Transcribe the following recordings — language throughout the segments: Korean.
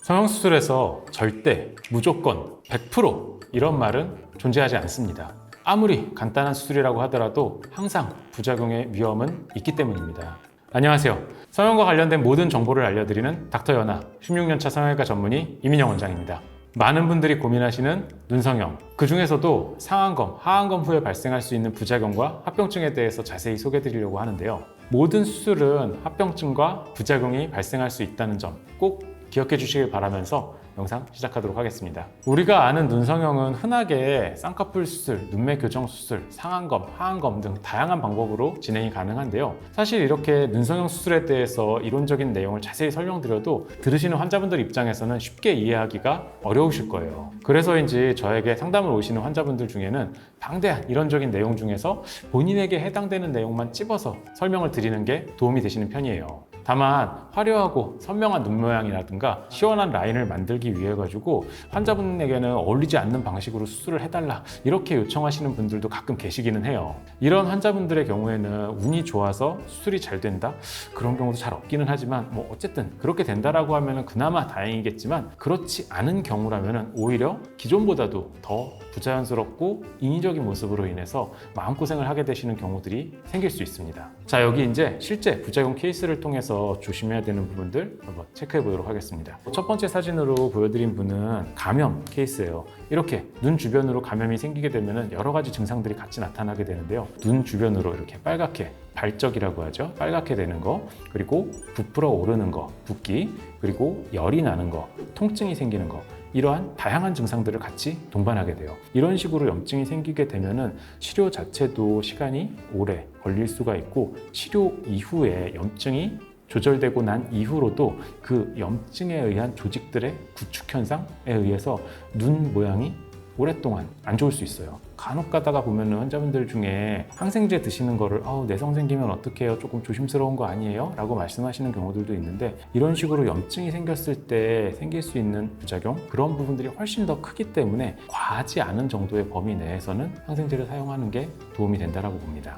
성형수술에서 절대, 무조건, 100% 이런 말은 존재하지 않습니다. 아무리 간단한 수술이라고 하더라도 항상 부작용의 위험은 있기 때문입니다. 안녕하세요. 성형과 관련된 모든 정보를 알려드리는 닥터연아 16년차 성형외과 전문의 이민영 원장입니다. 많은 분들이 고민하시는 눈성형, 그 중에서도 상안검, 하안검 후에 발생할 수 있는 부작용과 합병증에 대해서 자세히 소개해드리려고 하는데요. 모든 수술은 합병증과 부작용이 발생할 수 있다는 점 꼭 기억해 주시길 바라면서 영상 시작하도록 하겠습니다. 우리가 아는 눈성형은 흔하게 쌍꺼풀 수술, 눈매 교정 수술, 상안검, 하안검 등 다양한 방법으로 진행이 가능한데요. 사실 이렇게 눈성형 수술에 대해서 이론적인 내용을 자세히 설명드려도 들으시는 환자분들 입장에서는 쉽게 이해하기가 어려우실 거예요. 그래서인지 저에게 상담을 오시는 환자분들 중에는 방대한 이론적인 내용 중에서 본인에게 해당되는 내용만 찝어서 설명을 드리는 게 도움이 되시는 편이에요. 다만 화려하고 선명한 눈 모양이라든가 시원한 라인을 만들기 위해 가지고 환자분에게는 어울리지 않는 방식으로 수술을 해달라 이렇게 요청하시는 분들도 가끔 계시기는 해요. 이런 환자분들의 경우에는 운이 좋아서 수술이 잘 된다? 그런 경우도 잘 없기는 하지만 어쨌든 그렇게 된다라고 하면은 그나마 다행이겠지만 그렇지 않은 경우라면은 오히려 기존보다도 더 부자연스럽고 인위적인 모습으로 인해서 마음고생을 하게 되시는 경우들이 생길 수 있습니다. 자, 여기 이제 실제 부작용 케이스를 통해서 조심해야 되는 부분들 한번 체크해 보도록 하겠습니다. 첫 번째 사진으로 보여드린 분은 감염 케이스예요. 이렇게 눈 주변으로 감염이 생기게 되면 여러 가지 증상들이 같이 나타나게 되는데요. 눈 주변으로 이렇게 빨갛게, 발적이라고 하죠. 빨갛게 되는 거, 그리고 부풀어 오르는 거, 붓기, 그리고 열이 나는 거, 통증이 생기는 거, 이러한 다양한 증상들을 같이 동반하게 돼요. 이런 식으로 염증이 생기게 되면은 치료 자체도 시간이 오래 걸릴 수가 있고, 치료 이후에 염증이 조절되고 난 이후로도 그 염증에 의한 조직들의 구축 현상에 의해서 눈 모양이 오랫동안 안 좋을 수 있어요. 간혹 가다가 보면 환자분들 중에 항생제 드시는 거를 내성 생기면 어떡해요? 조금 조심스러운 거 아니에요? 라고 말씀하시는 경우들도 있는데, 이런 식으로 염증이 생겼을 때 생길 수 있는 부작용, 그런 부분들이 훨씬 더 크기 때문에 과하지 않은 정도의 범위 내에서는 항생제를 사용하는 게 도움이 된다고 봅니다.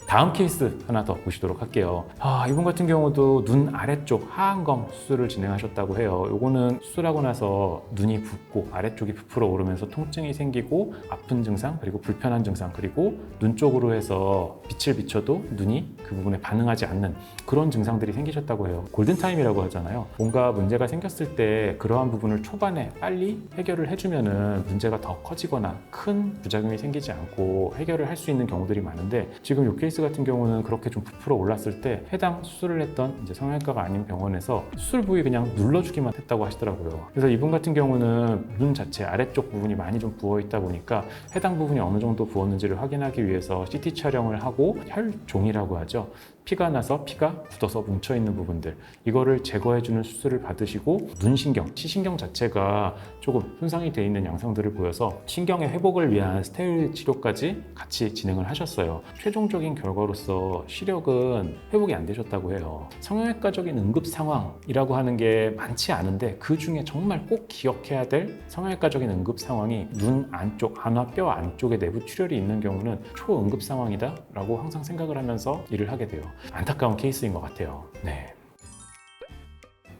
다음 케이스 하나 더 보시도록 할게요. 이분 같은 경우도 눈 아래쪽 하안검 수술을 진행하셨다고 해요. 요거는 수술하고 나서 눈이 붓고 아래쪽이 부풀어 오르면서 통증이 생기고 아픈 증상, 그리고 불편한 증상, 그리고 눈 쪽으로 해서 빛을 비춰도 눈이 그 부분에 반응하지 않는 그런 증상들이 생기셨다고 해요. 골든타임이라고 하잖아요. 뭔가 문제가 생겼을 때 그러한 부분을 초반에 빨리 해결을 해주면은 문제가 더 커지거나 큰 부작용이 생기지 않고 해결을 할 수 있는 경우들이 많은데, 지금 이 케이스 같은 경우는 그렇게 좀 부풀어 올랐을 때 해당 수술을 했던 이제 성형외과가 아닌 병원에서 수술 부위 그냥 눌러주기만 했다고 하시더라고요. 그래서 이분 같은 경우는 눈 자체 아래쪽 부분이 많이 좀 부어 있다 보니까 해당 부분이 어느 정도 부었는지를 확인하기 위해서 CT 촬영을 하고 혈종이라고 하죠. 피가 나서 피가 굳어서 뭉쳐있는 부분들, 이거를 제거해주는 수술을 받으시고 눈신경, 시신경 자체가 조금 손상이 되어 있는 양상들을 보여서 신경의 회복을 위한 스테로이드 치료까지 같이 진행을 하셨어요. 최종적인 결과로서 시력은 회복이 안 되셨다고 해요. 성형외과적인 응급 상황이라고 하는 게 많지 않은데, 그 중에 정말 꼭 기억해야 될 성형외과적인 응급 상황이 눈 안쪽, 안화 뼈 안쪽에 내부 출혈이 있는 경우는 초응급 상황이다 라고 항상 생각을 하면서 일을 하게 돼요. 안타까운 케이스인 것 같아요. 네.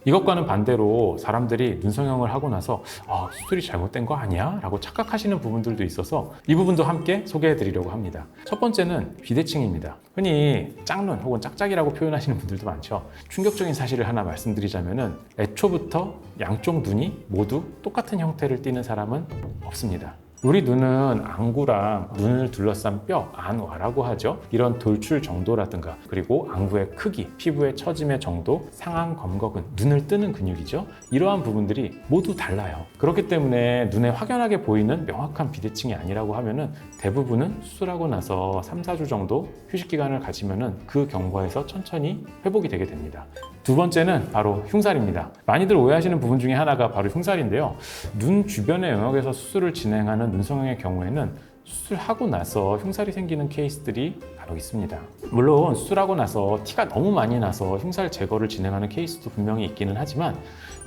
이것과는 반대로 사람들이 눈성형을 하고 나서 수술이 잘못된 거 아니야? 라고 착각하시는 부분들도 있어서 이 부분도 함께 소개해 드리려고 합니다. 첫 번째는 비대칭입니다. 흔히 짝눈 혹은 짝짝이라고 표현하시는 분들도 많죠. 충격적인 사실을 하나 말씀드리자면은 애초부터 양쪽 눈이 모두 똑같은 형태를 띠는 사람은 없습니다. 우리 눈은 안구랑 눈을 둘러싼 뼈, 안와라고 하죠. 이런 돌출 정도라든가, 그리고 안구의 크기, 피부의 처짐의 정도, 상안 검거근, 눈을 뜨는 근육이죠. 이러한 부분들이 모두 달라요. 그렇기 때문에 눈에 확연하게 보이는 명확한 비대칭이 아니라고 하면은 대부분은 수술하고 나서 3, 4주 정도 휴식 기간을 가지면은 그 경과에서 천천히 회복이 되게 됩니다. 두 번째는 바로 흉살입니다. 많이들 오해하시는 부분 중에 하나가 바로 흉살인데요. 눈 주변의 영역에서 수술을 진행하는 눈성형의 경우에는 수술하고 나서 흉살이 생기는 케이스들이 바로 있습니다. 물론 수술하고 나서 티가 너무 많이 나서 흉살 제거를 진행하는 케이스도 분명히 있기는 하지만,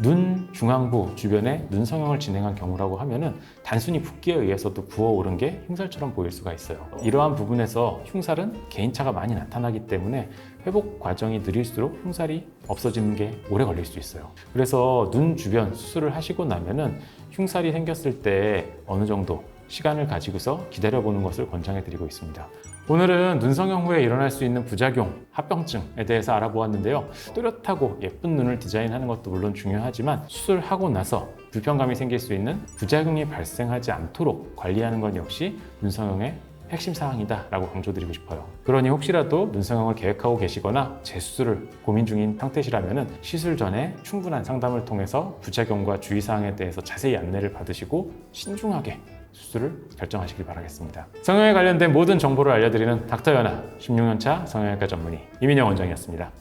눈 중앙부 주변에 눈 성형을 진행한 경우라고 하면은 단순히 붓기에 의해서도 부어오른 게 흉살처럼 보일 수가 있어요. 이러한 부분에서 흉살은 개인차가 많이 나타나기 때문에 회복 과정이 느릴수록 흉살이 없어지는 게 오래 걸릴 수 있어요. 그래서 눈 주변 수술을 하시고 나면은 흉살이 생겼을 때 어느 정도 시간을 가지고서 기다려보는 것을 권장해 드리고 있습니다. 오늘은 눈 성형 후에 일어날 수 있는 부작용, 합병증에 대해서 알아보았는데요. 또렷하고 예쁜 눈을 디자인하는 것도 물론 중요하지만 수술하고 나서 불편감이 생길 수 있는 부작용이 발생하지 않도록 관리하는 것 역시 눈 성형의 핵심 사항이다 라고 강조드리고 싶어요. 그러니 혹시라도 눈 성형을 계획하고 계시거나 재수술을 고민 중인 상태시라면 시술 전에 충분한 상담을 통해서 부작용과 주의사항에 대해서 자세히 안내를 받으시고 신중하게 수술을 결정하시길 바라겠습니다. 성형에 관련된 모든 정보를 알려드리는 닥터연아 16년차 성형외과 전문의 이민영 원장이었습니다.